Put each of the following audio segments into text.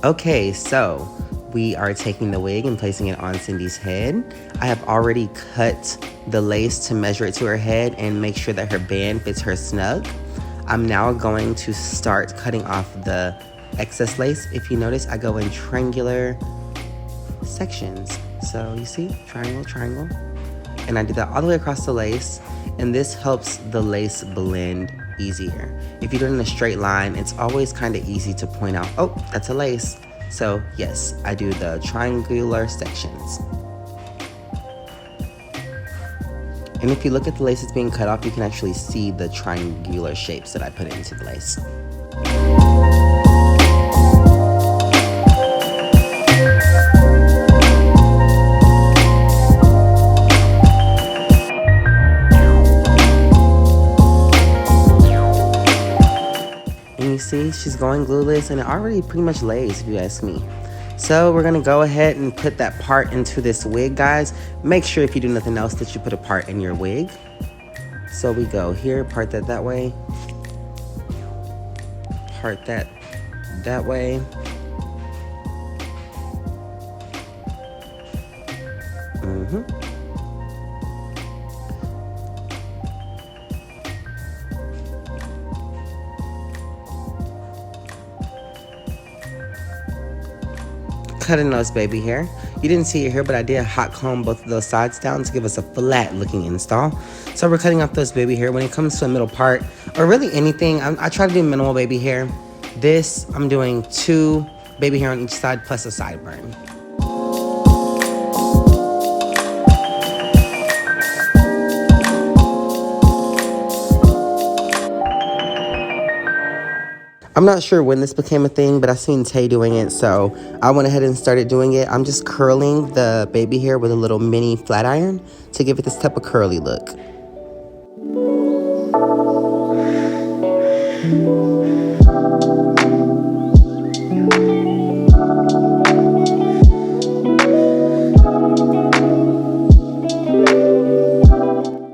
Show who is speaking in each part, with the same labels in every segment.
Speaker 1: Okay, so we are taking the wig and placing it on Cindy's head. I have already cut the lace to measure it to her head and make sure that her band fits her snug. I'm now going to start cutting off the excess lace. If you notice, I go in triangular sections. So you see, triangle, triangle. And I do that all the way across the lace. And this helps the lace blend easier. If you do it in a straight line, it's always kind of easy to point out, oh, that's a lace. So yes, I do the triangular sections. And if you look at the lace that's being cut off, you can actually see the triangular shapes that I put into the lace. And you see, she's going glueless and it already pretty much lays, if you ask me. So we're gonna go ahead and put that part into this wig, guys. Make sure if you do nothing else that you put a part in your wig. So we go here, part that way. Part that way. Cutting those baby hair. You didn't see it here, but I did hot comb both of those sides down to give us a flat looking install. So we're cutting off those baby hair. When it comes to a middle part, or really anything, I try to do minimal baby hair. This, I'm doing 2 baby hair on each side plus a sideburn. I'm not sure when this became a thing, but I seen Tay doing it, so I went ahead and started doing it. I'm just curling the baby hair with a little mini flat iron to give it this type of curly look.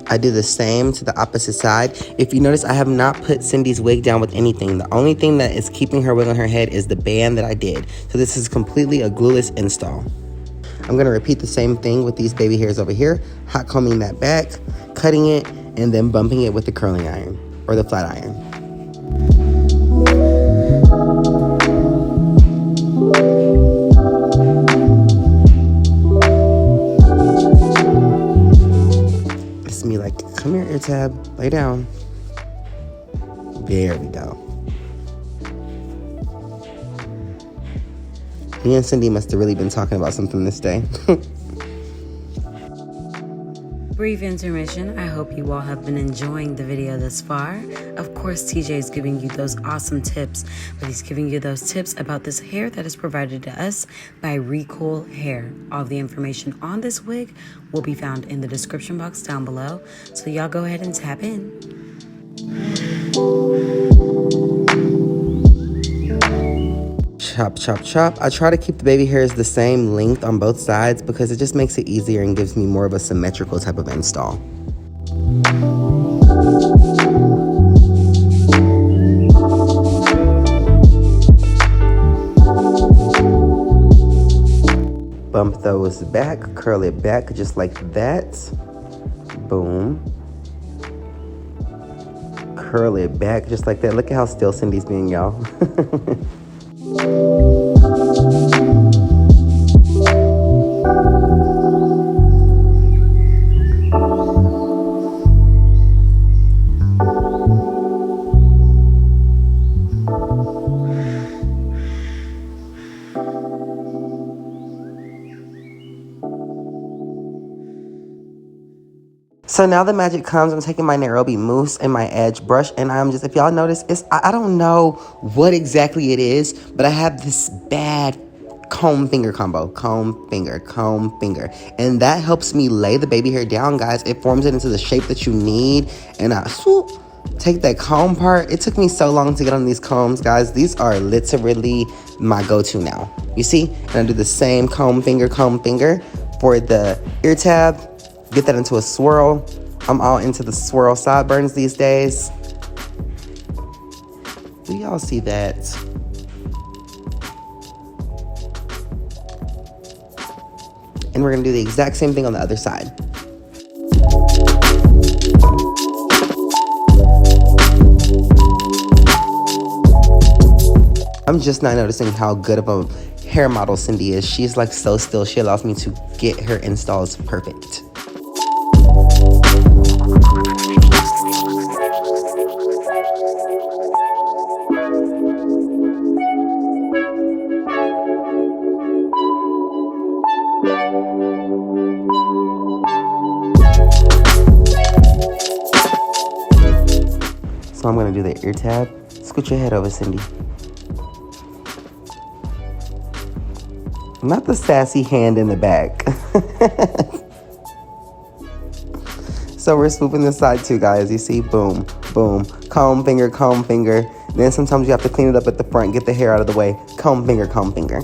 Speaker 1: I do the same to the opposite side. If you notice, I have not put Cindy's wig down with anything. The only thing that is keeping her wig on her head is the band that I did. So this is completely a glueless install. I'm gonna repeat the same thing with these baby hairs over here, hot combing that back, cutting it, and then bumping it with the curling iron, or the flat iron. Me like, come here, ear tab, lay down. There we go. Me and Cindy must have really been talking about something this day.
Speaker 2: Brief intermission. I hope you all have been enjoying the video thus far. Of course, TJ is giving you those awesome tips, but he's giving you those tips about this hair that is provided to us by Recool Hair. All of the information on this wig will be found in the description box down below, so y'all go ahead and tap in.
Speaker 1: Chop, chop, chop. I try to keep the baby hairs the same length on both sides because it just makes it easier and gives me more of a symmetrical type of install. Bump those back, curl it back just like that. Boom. Curl it back just like that. Look at how still Cindy's being, y'all. So now the magic comes. I'm taking my Nairobi mousse and my edge brush, and I'm just, if y'all notice, I don't know what exactly it is, but I have this bad comb finger combo. Comb finger, and that helps me lay the baby hair down, guys. It forms it into the shape that you need, and I swoop, take that comb part. It took me so long to get on these combs, guys. These are literally my go-to now. You see? And I do the same comb finger for the ear tab. Get that into a swirl. I'm all into the swirl sideburns these days. Do y'all see that? And we're gonna do the exact same thing on the other side. I'm just not noticing how good of a hair model Cindy is. She's like so still. She allows me to get her installs perfect. So I'm gonna do the ear tab. Scoot your head over, Cindy. Not the sassy hand in the back. So we're swooping this side too, guys. You see, boom, boom, comb finger, comb finger. Then sometimes you have to clean it up at the front, get the hair out of the way. Comb finger, comb finger.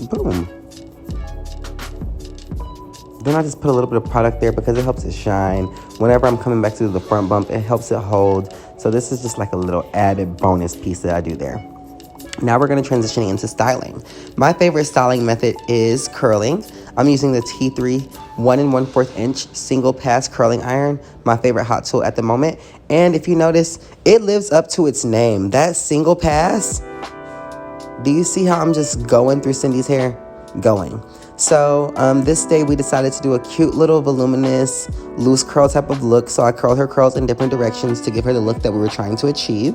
Speaker 1: Boom. Then I just put a little bit of product there because it helps it shine. Whenever I'm coming back to the front bump, it helps it hold. So this is just like a little added bonus piece that I do there. Now we're going to transition into styling. My favorite styling method is curling. I'm using the T3 1 1/4 inch single pass curling iron, my favorite hot tool at the moment. And if you notice, it lives up to its name. That single pass, do you see how I'm just going through Cindy's hair? Going. So this day we decided to do a cute little voluminous loose curl type of look. So I curled her curls in different directions to give her the look that we were trying to achieve.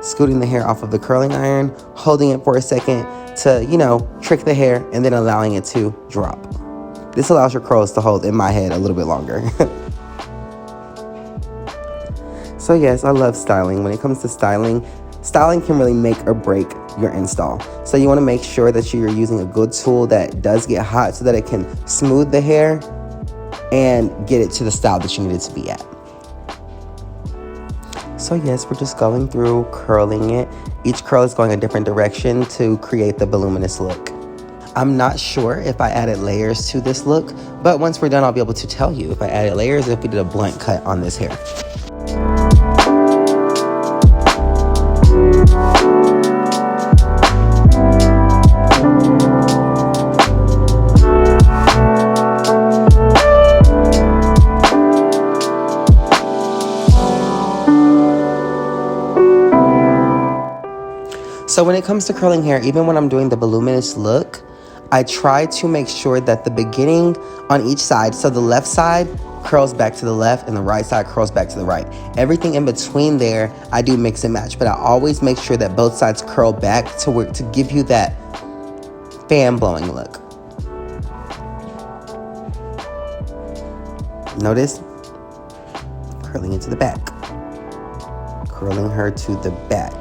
Speaker 1: Scooting the hair off of the curling iron, holding it for a second to, you know, trick the hair, and then allowing it to drop. This allows your curls to hold in my head a little bit longer. So yes, I love styling. When it comes to styling, styling can really make or break your install. So you want to make sure that you're using a good tool that does get hot so that it can smooth the hair and get it to the style that you need it to be at. So yes, we're just going through curling it. Each curl is going a different direction to create the voluminous look. I'm not sure if I added layers to this look, but once we're done, I'll be able to tell you if I added layers or if we did a blunt cut on this hair. So when it comes to curling hair, even when I'm doing the voluminous look, I try to make sure that the beginning on each side, so the left side curls back to the left and the right side curls back to the right. Everything in between there, I do mix and match, but I always make sure that both sides curl back to give you that fan blowing look. Notice, curling into the back, curling her to the back.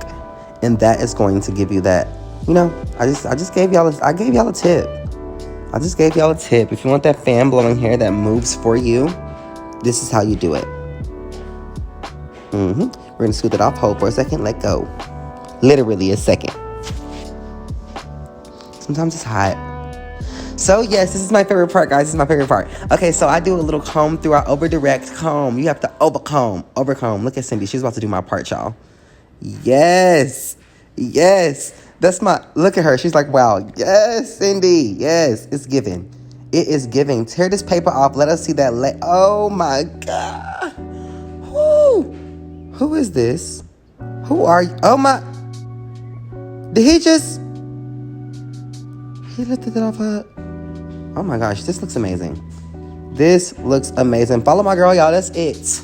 Speaker 1: And that is going to give you that, you know, I just gave y'all a tip. I just gave y'all a tip. If you want that fan blowing hair that moves for you, this is how you do it. We're gonna scoot it off, hold for a second, let go. Literally a second. Sometimes it's hot. So yes, this is my favorite part, guys. This is my favorite part. Okay, so I do a little comb through our over direct comb. You have to overcomb. Look at Cindy, she's about to do my part, y'all. Yes, that's my, look at her, she's like, wow, yes, Cindy, yes, it's giving, it is giving. Tear this paper off, let us see that oh my God, who is this, who are you, oh my, did he lifted it off her, oh my gosh, this looks amazing, follow my girl, y'all, that's it.